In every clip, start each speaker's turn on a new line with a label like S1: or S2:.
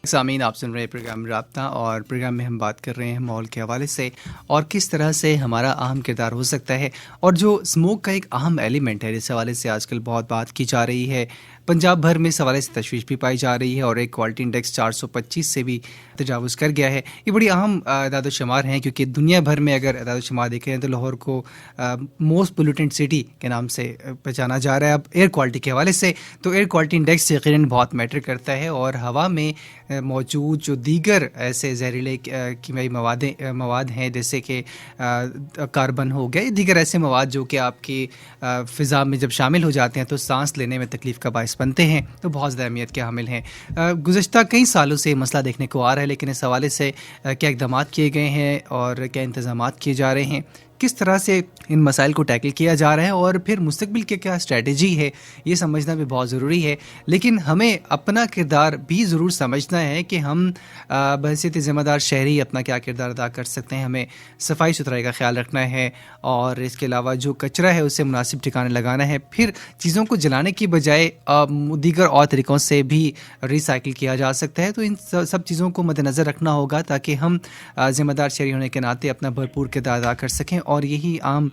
S1: سامعین، آپ سن رہے ہیں پروگرام رابطہ، اور پروگرام میں ہم بات کر رہے ہیں ماحول کے حوالے سے اور کس طرح سے ہمارا اہم کردار ہو سکتا ہے، اور جو اسموک کا ایک اہم ایلیمنٹ ہے جس حوالے سے آج کل بہت بات کی جا رہی ہے. پنجاب بھر میں اس حوالے سے تشویش بھی پائی جا رہی ہے اور ایک کوالٹی انڈیکس 425 سے بھی تجاوز کر گیا ہے. یہ بڑی اہم اعداد و شمار ہیں، کیونکہ دنیا بھر میں اگر اعداد و شمار دیکھیں تو لاہور کو موسٹ پولوٹنٹ سٹی کے نام سے پہچانا جا رہا ہے. اب ایئر کوالٹی کے حوالے سے تو ایئر کوالٹی انڈیکس یقیناً بہت میٹر کرتا ہے، اور ہوا میں موجود جو دیگر ایسے زہریلے کیمیائی مواد ہیں جیسے کہ کاربن ہو گیا، دیگر ایسے مواد جو کہ آپ کی فضا میں جب شامل ہو جاتے ہیں تو سانس لینے میں تکلیف کا باعث بنتے ہیں، تو بہت زیادہ اہمیت کے حامل ہیں. گزشتہ کئی سالوں سے یہ مسئلہ دیکھنے کو آ رہا ہے، لیکن اس حوالے سے کیا اقدامات کیے گئے ہیں اور کیا انتظامات کیے جا رہے ہیں، کس طرح سے ان مسائل کو ٹیکل کیا جا رہا ہے، اور پھر مستقبل کی کیا اسٹریٹجی ہے، یہ سمجھنا بھی بہت ضروری ہے. لیکن ہمیں اپنا کردار بھی ضرور سمجھنا ہے کہ ہم بحیثیت ذمہ دار شہری اپنا کیا کردار ادا کر سکتے ہیں. ہمیں صفائی ستھرائی کا خیال رکھنا ہے، اور اس کے علاوہ جو کچرا ہے اسے مناسب ٹھکانے لگانا ہے. پھر چیزوں کو جلانے کی بجائے دیگر اور طریقوں سے بھی ریسائکل کیا جا سکتا ہے. تو ان سب چیزوں کو مد نظر رکھنا ہوگا تاکہ ہم ذمہ دار شہری ہونے کے ناطے اپنا بھرپور کردار ادا کر سکیں، اور یہی عام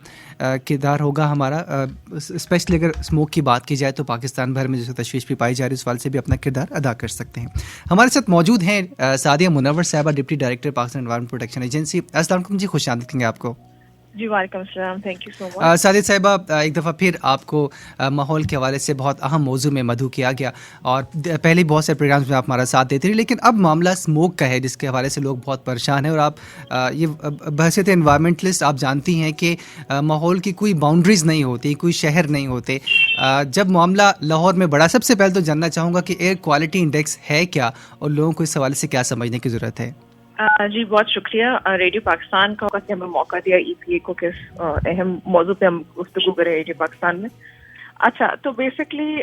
S1: کردار ہوگا ہمارا. اسپیشلی اگر اسموک کی بات کی جائے تو پاکستان بھر میں جیسے تشویش بھی پائی جا رہی ہے، اس وال سے بھی اپنا کردار ادا کر سکتے ہیں. ہمارے ساتھ موجود ہیں سعدیہ منور صاحبہ، deputy director Pakistan environment protection agency. السلام علیکم جی، خوش آمدید کہیں آپ کو.
S2: جی وعلیکم السلام، تھینک یو سو مچ.
S1: سعدیہ صاحبہ، ایک دفعہ پھر آپ کو ماحول کے حوالے سے بہت اہم موضوع میں مدعو کیا گیا، اور پہلے بہت سے پروگرامز میں آپ ہمارا ساتھ دیتے رہے، لیکن اب معاملہ اسموک کا ہے جس کے حوالے سے لوگ بہت پریشان ہیں. اور آپ یہ بحیثیت انوائرمنٹلسٹ آپ جانتی ہیں کہ ماحول کی کوئی باؤنڈریز نہیں ہوتی، کوئی شہر نہیں ہوتے. جب معاملہ لاہور میں بڑا، سب سے پہلے تو جاننا چاہوں گا کہ ایئر کوالٹی انڈیکس ہے کیا، اور لوگوں کو اس حوالے سے کیا سمجھنے کی ضرورت ہے.
S2: جی بہت شکریہ ریڈیو پاکستان کا کہ ہمیں موقع دیا ای پی اے کو کہ اہم موضوع پہ ہم گفتگو کریں ریڈیو پاکستان میں. اچھا، تو بیسکلی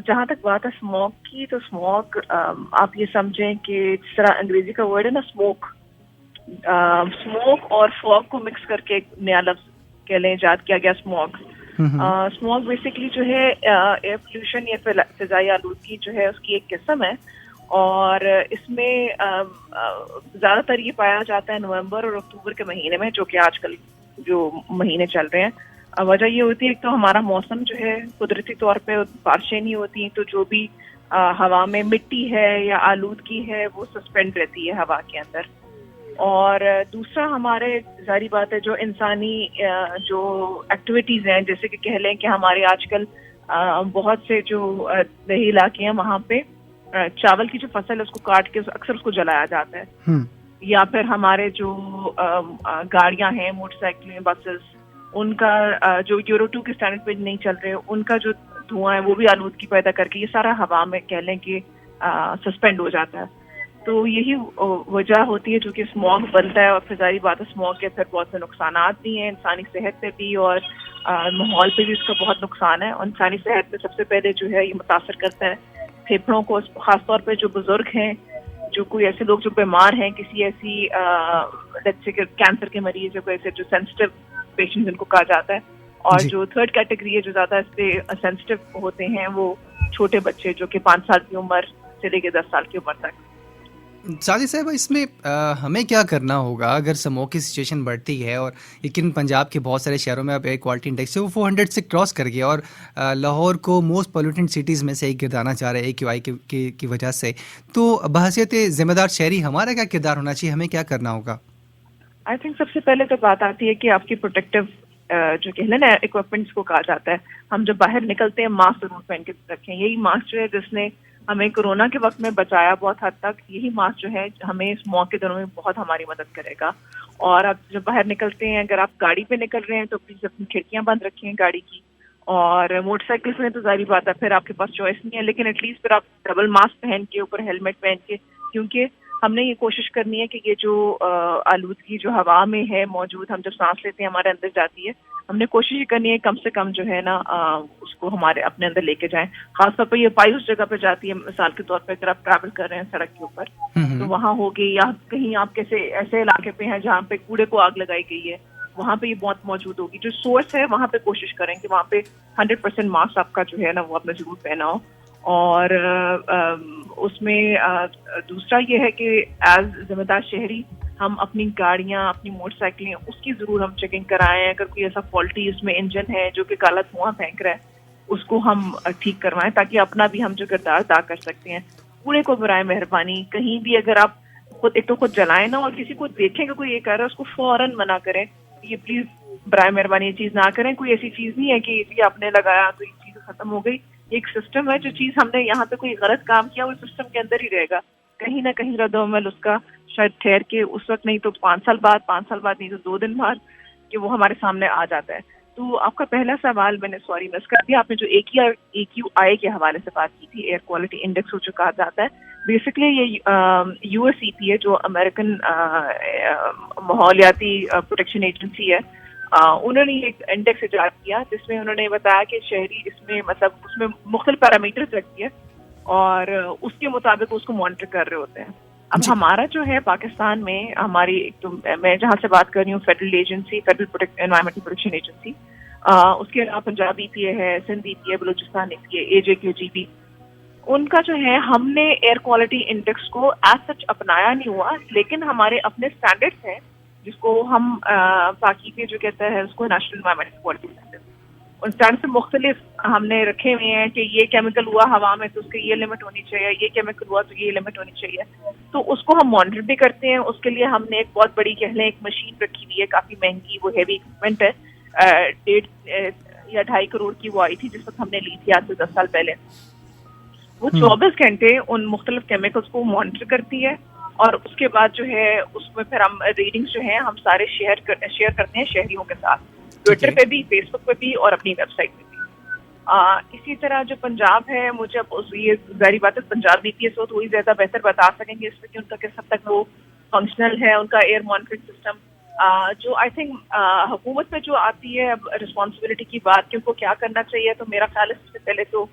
S2: جہاں تک بات ہے اسموک کی، تو اسموک آپ یہ سمجھیں کہ جس طرح انگریزی کا ورڈ ہے نا اسموک، اسموک اور فوگ کو مکس کر کے ایک نیا لفظ کہہ لیں ایجاد کیا گیا اسموک. اسموک بیسکلی جو ہے ایئر پولوشن یا فضائی آلودگی جو ہے اس کی ایک قسم ہے، اور اس میں زیادہ تر یہ پایا جاتا ہے نومبر اور اکتوبر کے مہینے میں، جو کہ آج کل جو مہینے چل رہے ہیں. وجہ یہ ہوتی ہے کہ تو ہمارا موسم جو ہے قدرتی طور پہ بارشیں نہیں ہوتی، تو جو بھی ہوا میں مٹی ہے یا آلودگی ہے وہ سسپینڈ رہتی ہے ہوا کے اندر. اور دوسرا ہمارے ظاہری بات ہے جو انسانی جو ایکٹیویٹیز ہیں، جیسے کہ کہہ لیں کہ ہمارے آج کل بہت سے جو دیہی علاقے ہیں وہاں پہ چاول کی جو فصل ہے اس کو کاٹ کے اکثر اس کو جلایا جاتا ہے، یا پھر ہمارے جو گاڑیاں ہیں، موٹر سائیکلیں، بسز، ان کا جو یورو 2 کے اسٹینڈرڈ پہ نہیں چل رہے، ان کا جو دھواں ہے وہ بھی آلودگی پیدا کر کے یہ سارا ہوا میں کہہ لیں کہ سسپینڈ ہو جاتا ہے. تو یہی وجہ ہوتی ہے جو کہ اسموگ بنتا ہے. اور پھر ظاہری بات ہے اسموگ کے پھر بہت سے نقصانات بھی ہیں انسانی صحت پہ بھی، اور ماحول پہ بھی اس کا بہت نقصان ہے. اور انسانی صحت پہ سب سے پہلے جو ہے یہ متاثر کرتا ہے پھیپھڑوں کو، خاص طور پہ جو بزرگ ہیں، جو کوئی ایسے لوگ جو بیمار ہیں، کسی ایسی جیسے کہ کینسر کے مریض، یا ایسے جو سینسٹیو پیشنٹ جن کو کہا جاتا ہے. اور جو تھرڈ کیٹیگری ہے جو زیادہ اس پہ سینسٹیو ہوتے ہیں وہ چھوٹے بچے، جو کہ 5 سال کی عمر سے لے کے 10 سال کی عمر تک.
S1: سعدی صاحبہ، اس میں ہمیں کیا کرنا ہوگا اگر اسموک کی سچویشن بڑھتی ہے، اور لیکن پنجاب کے بہت سارے شہروں میں اب ایئر کوالٹی انڈیکس وہ 400 سے کراس کر گیا، اور لاہور کو موسٹ پولوٹنٹ سٹیز میں سے ایک گردانا چاہ رہا ہے AQI کی وجہ سے. تو بحیثیت ذمہ دار شہری ہمارا کیا کردار ہونا چاہیے، ہمیں کیا کرنا ہوگا؟
S2: آئی تھنک سب سے پہلے تو بات آتی ہے کہ آپ کی پروٹیکٹیو جو کہ نا اکوپمنٹس کو کہا جاتا ہے. ہم جب باہر نکلتے ہیں ماسک ضرور پہن کے رکھیں. یہی ماسک جو ہے جس نے ہمیں کورونا کے وقت میں بچایا بہت حد تک، یہی ماسک جو ہے ہمیں اس موقع کے دنوں میں بہت ہماری مدد کرے گا. اور اب جب باہر نکلتے ہیں، اگر آپ گاڑی پہ نکل رہے ہیں تو پلیز اپنی کھڑکیاں بند رکھیں گاڑی کی. اور موٹر سائیکل سے تو ظاہری بات ہے پھر آپ کے پاس چوائس نہیں ہے، لیکن ایٹ لیسٹ پھر آپ ڈبل ماسک پہن کے اوپر ہیلمٹ پہن کے، کیونکہ ہم نے یہ کوشش کرنی ہے کہ یہ جو آلودگی جو ہوا میں ہے موجود، ہم جب سانس لیتے ہیں ہمارے اندر جاتی ہے، ہم نے کوشش یہ کرنی ہے کم سے کم جو ہے نا اس کو ہمارے اپنے اندر لے کے جائیں. خاص طور پہ یہ پائی اس جگہ پہ جاتی ہے، مثال کے طور پہ اگر آپ ٹریول کر رہے ہیں سڑک کے اوپر تو وہاں ہوگی، یا کہیں آپ کیسے ایسے علاقے پہ ہیں جہاں پہ کوڑے کو آگ لگائی گئی ہے، وہاں پہ یہ بہت موجود ہوگی. جو سورس ہے وہاں پہ کوشش کریں کہ وہاں پہ 100% ماسک آپ کا جو ہے نا وہ آپ نے ضرور پہنا ہو. اور اس میں دوسرا یہ ہے کہ ایز ذمہ دار شہری ہم اپنی گاڑیاں اپنی موٹر سائیکلیں اس کی ضرور ہم چیکنگ کرائیں. اگر کوئی ایسا فالٹی اس میں انجن ہے جو کہ کالا دھواں پھینک رہا ہے اس کو ہم ٹھیک کروائیں تاکہ اپنا بھی ہم جو کردار ادا کر سکتے ہیں. کوڑے کو برائے مہربانی کہیں بھی اگر آپ خود ایک تو خود جلائیں نا اور کسی کو دیکھیں کہ کوئی یہ کر رہا ہے اس کو فوراً منع کریں. یہ پلیز برائے مہربانی یہ چیز نہ کریں. کوئی ایسی چیز نہیں ہے کہ یہ آپ نے لگایا تو یہ چیز ختم ہو گئی. ایک سسٹم ہے جو چیز ہم نے یہاں پہ کوئی غلط کام کیا وہ سسٹم کے اندر ہی رہے گا. کہیں نہ کہیں رد و عمل اس کا شاید ٹھہر کے اس وقت نہیں تو 5 سال بعد نہیں تو 2 دن بعد کہ وہ ہمارے سامنے آ جاتا ہے. تو آپ کا پہلا سوال میں نے مس کر دیا. آپ نے جو AQI کے حوالے سے بات کی تھی ایئر کوالٹی انڈیکس جو کہا جاتا ہے بیسکلی یہ USEPA ہے جو امریکن ماحولیاتی پروٹیکشن ایجنسی ہے. انہوں نے ایک انڈیکس ایجاد کیا جس میں انہوں نے بتایا کہ شہری اس میں مطلب اس میں مختلف پیرامیٹرز رکھتی ہے اور اس کے مطابق اس کو مانیٹر کر رہے ہوتے ہیں. اب ہمارا جو ہے پاکستان میں ہماری ایک تو میں جہاں سے بات کر رہی ہوں federal agency environmental protection agency, اس کے علاوہ پنجاب EPA ہے, سندھ EPA ہے, بلوچستان EPA, AJQGB, ان کا جو ہے ہم نے ایئر کوالٹی انڈیکس کو ایز سچ اپنایا نہیں ہوا لیکن ہمارے اپنے اسٹینڈرڈس ہیں جس کو ہم باقی پہ جو کہتا ہے اس کو نیشنل انوائرمنٹل کوالٹی اسٹینڈرڈ. ان اسٹینڈرڈ سے مختلف ہم نے رکھے ہوئے ہیں کہ یہ کیمیکل ہوا ہوا میں تو اس کی یہ لمٹ ہونی چاہیے, یہ کیمیکل ہوا تو یہ لمٹ ہونی چاہیے. تو اس کو ہم مانیٹر بھی کرتے ہیں. اس کے لیے ہم نے ایک بہت بڑی کہہ لیں ایک مشین رکھی ہوئی ہے, کافی مہنگی, وہ ہیوی اکوپمنٹ ہے, 1.5 یا 2.5 کروڑ کی وہ آئی تھی جس وقت ہم نے لی تھی آج سے 10 سال پہلے. وہ 24 گھنٹے ان مختلف کیمیکلز کو مانیٹر کرتی ہے اور اس کے بعد جو ہے اس میں پھر ہم ریڈنگز جو ہیں ہم سارے شیئر کرتے ہیں شہریوں کے ساتھ, ٹویٹر پہ بھی, فیس بک پہ بھی اور اپنی ویب سائٹ پہ بھی. اسی طرح جو پنجاب ہے مجھے یہ ظاہری بات ہے پنجاب EPA سے وہی زیادہ بہتر بتا سکیں گے اس میں کہ ان کا کس حد تک وہ فنکشنل ہے ان کا ایئر مانیٹرنگ سسٹم. جو آئی تھنک حکومت میں جو آتی ہے اب رسپانسبلٹی کی بات کہ ان کو کیا کرنا چاہیے, تو میرا خیال ہے سب سے پہلے تو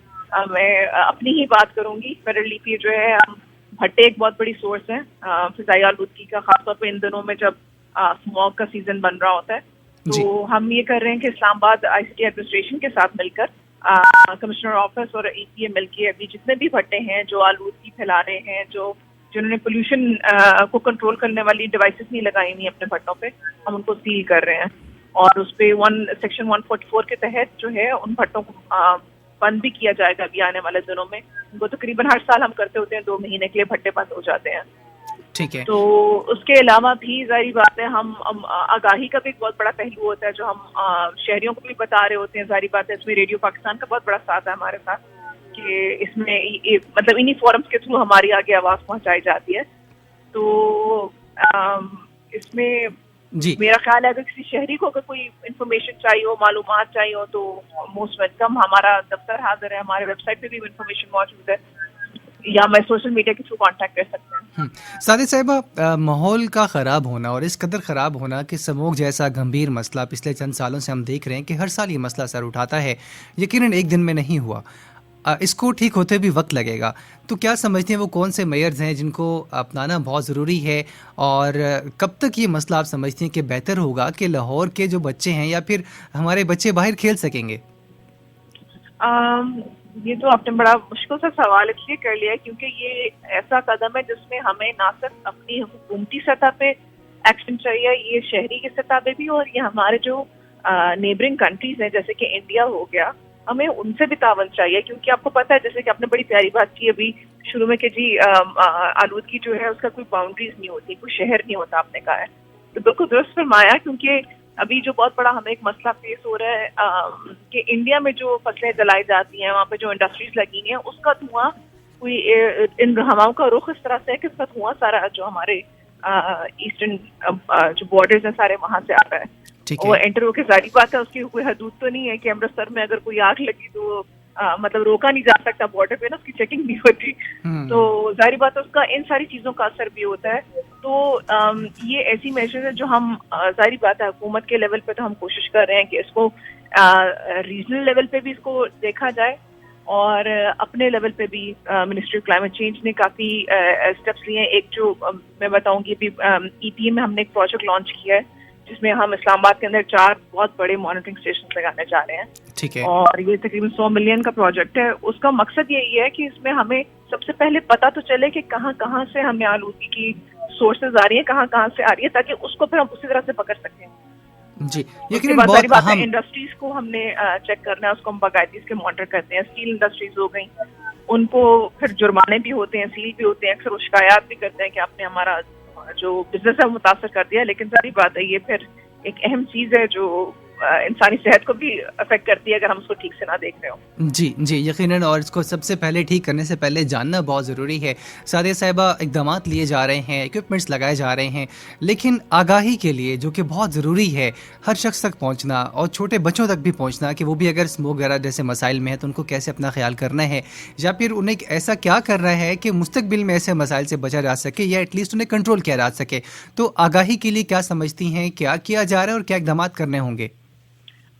S2: میں اپنی ہی بات کروں گی. فیڈرل EPA جو ہے بھٹے ایک بہت بڑی سورس ہے فضائی آلودگی کا, خاص طور پہ ان دنوں میں جب اسموگ کا سیزن بن رہا ہوتا ہے. تو ہم یہ کر رہے ہیں کہ اسلام آباد ICT ایڈمنسٹریشن کے ساتھ مل کر کمشنر آفس اور EPA مل کے ابھی جتنے بھی بھٹے ہیں جو آلودگی پھیلا رہے ہیں, جنہوں نے پولوشن کو کنٹرول کرنے والی ڈیوائسز نہیں لگائی ہوئی اپنے بھٹوں پہ, ہم ان کو سیل کر رہے ہیں. اور اس پہ سیکشن 144 کے تحت جو ہے ان بھٹوں کو بند بھی کیا جائے گا ابھی آنے والے دنوں میں. ان کو تقریباً ہر سال ہم کرتے ہوتے ہیں 2 مہینے کے لیے بھٹے بند ہو جاتے ہیں.
S1: ٹھیک ہے.
S2: تو اس کے علاوہ بھی ظاہری بات ہے ہم آگاہی کا بھی ایک بہت بڑا پہلو ہوتا ہے جو ہم شہریوں کو بھی بتا رہے ہوتے ہیں. ظاہری بات ہے اس میں ریڈیو پاکستان کا بہت بڑا ساتھ ہے ہمارے ساتھ کہ اس میں مطلب انہی فورمز کے تھرو ہماری آگے آواز پہنچائی جاتی ہے. تو اس میں میرا خیال ہے اگر کسی شہری کو اگر کوئی انفارمیشن چاہیے ہو, معلومات چاہیے ہو تو موسٹ ویلکم. ہمارا دفتر حاضر ہے, ہمارے ویب سائٹ پہ بھی انفارمیشن موجود ہے یا میں سوشل میڈیا کے تھرو کانٹیکٹ کر سکتے ہیں.
S1: سعادت صاحبہ, ماحول کا خراب ہونا اور اس قدر خراب ہونا کہ اسموگ جیسا گمبھیر مسئلہ پچھلے چند سالوں سے ہم دیکھ رہے ہیں کہ ہر سال یہ مسئلہ سر اٹھاتا ہے, یقیناً ایک دن میں نہیں ہوا, اس کو ٹھیک ہوتے بھی وقت لگے گا. تو کیا سمجھتے ہیں وہ کون سے میئرز ہیں جن کو اپنانا بہت ضروری ہے, اور کب تک یہ مسئلہ آپ سمجھتے ہیں کہ بہتر ہوگا کہ لاہور کے جو بچے ہیں یا پھر ہمارے بچے باہر کھیل سکیں گے؟
S2: یہ تو آپ نے بڑا مشکل سا سوال اس لیے کر لیا کیونکہ یہ ایسا قدم ہے جس میں ہمیں نہ صرف اپنی حکومتی سطح پہ ایکشن چاہیے, یہ شہری کی سطح پہ بھی, اور یہ ہمارے جو نیبرنگ کنٹریز ہیں جیسے کہ انڈیا ہو گیا, ہمیں ان سے بھی تعاون چاہیے. کیونکہ آپ کو پتہ ہے جیسے کہ آپ نے بڑی پیاری بات کی ابھی شروع میں کہ جی آلودگی جو ہے اس کا کوئی باؤنڈریز نہیں ہوتی, کوئی شہر نہیں ہوتا, آپ نے کہا ہے تو بالکل درست فرمایا. کیونکہ ابھی جو بہت بڑا ہمیں ایک مسئلہ فیس ہو رہا ہے کہ انڈیا میں جو فصلیں جلائی جاتی ہیں, وہاں پہ جو انڈسٹریز لگی ہیں, اس کا دھواں کوئی ان ہواؤں کا رخ اس طرح سے ہے کہ اس کا دھواں سارا جو ہمارے ایسٹرن جو بارڈرز ہیں سارے وہاں سے آ رہا ہے. وہ انٹر ہو کے ظاہری بات ہے اس کی کوئی حدود تو نہیں ہے کہ امرتسر میں اگر کوئی آگ لگی تو مطلب روکا نہیں جا سکتا بارڈر پہ نا, اس کی چیکنگ نہیں ہوتی. تو ظاہری بات ہے اس کا ان ساری چیزوں کا اثر بھی ہوتا ہے. تو یہ ایسی میجرز ہیں جو ہم ظاہری بات ہے حکومت کے لیول پہ تو ہم کوشش کر رہے ہیں کہ اس کو ریجنل لیول پہ بھی اس کو دیکھا جائے, اور اپنے لیول پہ بھی منسٹری آف کلائمیٹ چینج نے کافی اسٹیپس لیے ہیں. ایک جو میں بتاؤں گی ابھی EPA میں ہم نے ایک پروجیکٹ لانچ کیا ہے جس میں ہم اسلام آباد کے اندر 4 بہت بڑے مانیٹرنگ اسٹیشن لگانے جا رہے ہیں.
S1: ٹھیک ہے.
S2: اور یہ تقریباً 100 ملین کا پروجیکٹ ہے. اس کا مقصد یہی ہے کہ اس میں ہمیں سب سے پہلے پتہ تو چلے کہ کہاں کہاں سے ہمیں آلودگی کی سورسز آ رہی ہیں, کہاں کہاں سے آ رہی ہے, تاکہ اس کو پھر ہم اسی طرح سے پکڑ سکیں.
S1: جی,
S2: اس کے بعد ساری بات ہے انڈسٹریز کو ہم نے چیک کرنا ہے, اس کو ہم باقاعدگی سے مانیٹر کرتے ہیں. اسٹیل انڈسٹریز ہو گئیں, ان کو پھر جرمانے بھی ہوتے ہیں, سیل بھی ہوتے ہیں, اکثر وہ شکایات بھی کرتے ہیں کہ آپ نے ہمارا جو بزنس ہے وہ متاثر کر دیا. لیکن ظاہری بات ہے یہ پھر ایک اہم چیز ہے جو انسانی صحت کو بھی افیکٹ کرتی ہے اگر ہم اس کو ٹھیک سے نہ دیکھ رہے ہوں.
S1: جی یقیناً, اور اس کو سب سے پہلے ٹھیک کرنے سے پہلے جاننا بہت ضروری ہے. سعدیہ صاحبہ, اقدامات لیے جا رہے ہیں, ایکوپمنٹس لگائے جا رہے ہیں, لیکن آگاہی کے لیے جو کہ بہت ضروری ہے, ہر شخص تک پہنچنا اور چھوٹے بچوں تک بھی پہنچنا کہ وہ بھی اگر اسموک وغیرہ جیسے مسائل میں ہے تو ان کو کیسے اپنا خیال کرنا ہے, یا پھر انہیں ایسا کیا کرنا ہے کہ مستقبل میں ایسے مسائل سے بچا جا سکے یا ایٹ لیسٹ انہیں کنٹرول کیا جا سکے. تو آگاہی کے لیے کیا سمجھتی ہیں, کیا کیا جا رہا ہے اور کیا اقدامات کرنے ہوں گے؟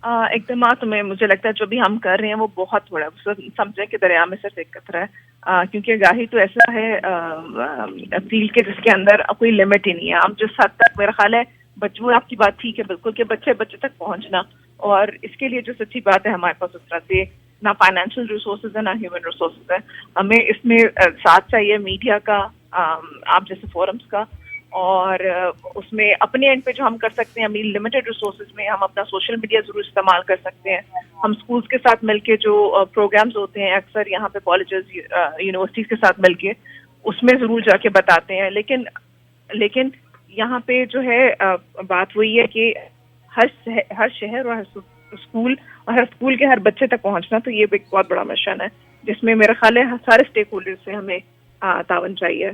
S2: اقدامات میں مجھے لگتا ہے جو بھی ہم کر رہے ہیں وہ بہت تھوڑا ہے. سمجھیں کہ دریا میں صرف ایک قطرہ ہے, کیونکہ آگاہی تو ایسا ہے فیلڈ کے جس کے اندر کوئی لمٹ ہی نہیں ہے. ہم جس حد تک, میرا خیال ہے بچوں, آپ کی بات ٹھیک ہے بالکل کہ بچے تک پہنچنا, اور اس کے لیے جو سچی بات ہے ہمارے پاس اس طرح سے نہ فائنینشیل ریسورسز ہے نہ ہیومن ریسورسز ہے. ہمیں اس میں ساتھ چاہیے میڈیا کا, آپ جیسے فورمز کا, اور اس میں اپنے اینڈ پہ جو ہم کر سکتے ہیں اپنی لمیٹڈ ریسورسز میں ہم اپنا سوشل میڈیا ضرور استعمال کر سکتے ہیں. ہم اسکولس کے ساتھ مل کے جو پروگرامز ہوتے ہیں اکثر یہاں پہ کالجز یونیورسٹیز کے ساتھ مل کے اس میں ضرور جا کے بتاتے ہیں. لیکن یہاں پہ جو ہے بات وہی ہے کہ ہر شہر اور ہر اسکول کے ہر بچے تک پہنچنا, تو یہ ایک بہت بڑا مشن ہے جس میں میرا خیال ہے سارے اسٹیک ہولڈر سے ہمیں تعاون چاہیے.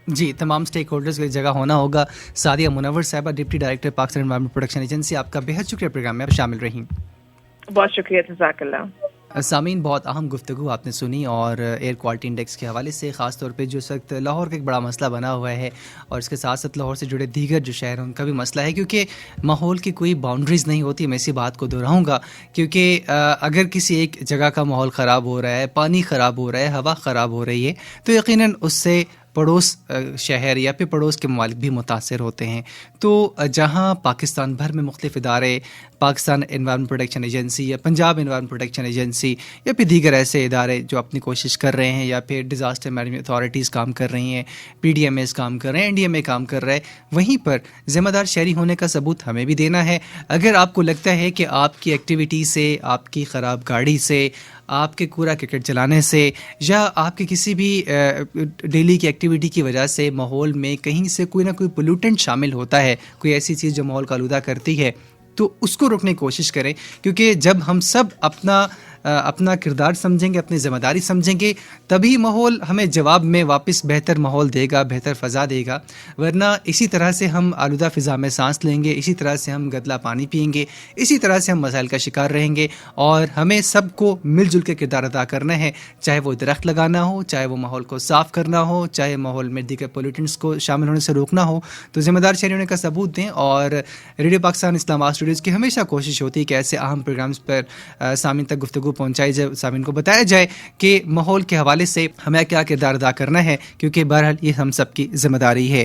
S1: جی, تمام اسٹیک ہولڈرز کی جگہ ہونا ہوگا. سعدیہ منور صاحبہ, deputy director Pakistan environment protection agency, آپ کا بہت شکریہ پروگرام میں آپ شامل رہیں.
S2: بہت شکریہ, جزاک اللہ.
S1: سامعین, بہت اہم گفتگو آپ نے سنی, اور ایئر کوالٹی انڈیکس کے حوالے سے خاص طور پہ جو سخت لاہور کا ایک بڑا مسئلہ بنا ہوا ہے, اور اس کے ساتھ ساتھ لاہور سے جڑے دیگر جو شہر ہیں ان کا بھی مسئلہ ہے, کیونکہ ماحول کی کوئی باؤنڈریز نہیں ہوتی. میں اسی بات کو دہراؤں گا, کیونکہ اگر کسی ایک جگہ کا ماحول خراب ہو رہا ہے, پانی خراب ہو رہا ہے, ہوا خراب ہو رہی ہے, تو یقیناً اس سے پڑوس شہر یا پھر پڑوس کے ممالک بھی متاثر ہوتے ہیں. تو جہاں پاکستان بھر میں مختلف ادارے, پاکستان انوائرنمنٹ پروٹیکشن ایجنسی یا پنجاب انوائرنمنٹ پروٹیکشن ایجنسی یا پھر دیگر ایسے ادارے جو اپنی کوشش کر رہے ہیں, یا پھر ڈیزاسٹر مینجمنٹ اتھارٹیز کام کر رہی ہیں, پی ڈی ایم ایز کام کر رہے ہیں, این ڈی ایم اے کام کر رہے ہیں, وہیں پر ذمہ دار شہری ہونے کا ثبوت ہمیں بھی دینا ہے. اگر آپ کو لگتا ہے کہ آپ کی ایکٹیویٹی سے, آپ کی خراب گاڑی سے, آپ کے کوڑا کرکٹ چلانے سے, یا آپ کے کسی بھی ڈیلی کی ایکٹیویٹی کی وجہ سے ماحول میں کہیں سے کوئی نہ کوئی پولیوٹنٹ شامل ہوتا ہے, کوئی ایسی چیز جو ماحول کو آلودہ کرتی ہے, تو اس کو روکنے کی کوشش کریں. کیونکہ جب ہم سب اپنا کردار سمجھیں گے, اپنی ذمہ داری سمجھیں گے, تبھی ماحول ہمیں جواب میں واپس بہتر ماحول دے گا, بہتر فضا دے گا. ورنہ اسی طرح سے ہم آلودہ فضا میں سانس لیں گے, اسی طرح سے ہم گدلا پانی پئیں گے, اسی طرح سے ہم مسائل کا شکار رہیں گے. اور ہمیں سب کو مل جل کے کردار ادا کرنا ہے, چاہے وہ درخت لگانا ہو, چاہے وہ ماحول کو صاف کرنا ہو, چاہے ماحول میں دیگر پولیوٹنٹس کو شامل ہونے سے روکنا ہو. تو ذمہ دار شہری ہونے کا ثبوت دیں. اور ریڈیو پاکستان اسلام آباد اسٹوڈیوز کی ہمیشہ کوشش ہوتی ہے کہ ایسے اہم پروگرامز پر سامعین تک گفتگو پہنچائی جائے, سامعین کو بتایا جائے کہ ماحول کے حوالے سے ہمیں کیا کردار ادا کرنا ہے, کیونکہ بہرحال یہ ہم سب کی ذمہ داری ہے.